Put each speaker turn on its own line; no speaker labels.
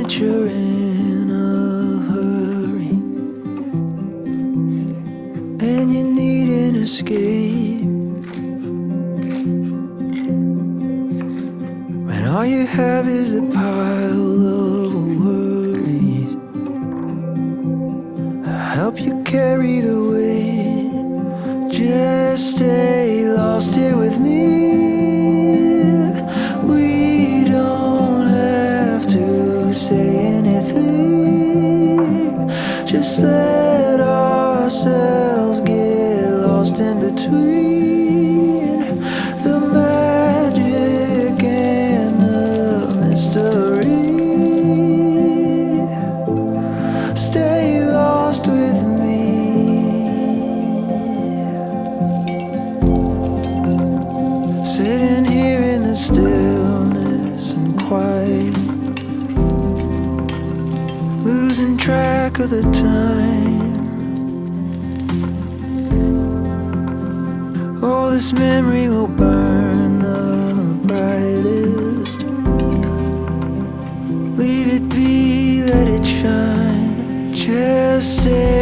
that you're in a hurry and you need an escape, when all you have is a pile of worries. I'll help you carry the weight. Just stay lost here with me. We don't have to say anything. Just let ourselves get lost in between the magic and the mystery. Stay lost with me. Sitting here in the stillness and quiet, losing track of the time. Oh, this memory will burn the brightest. Leave it be, let it shine. Just stay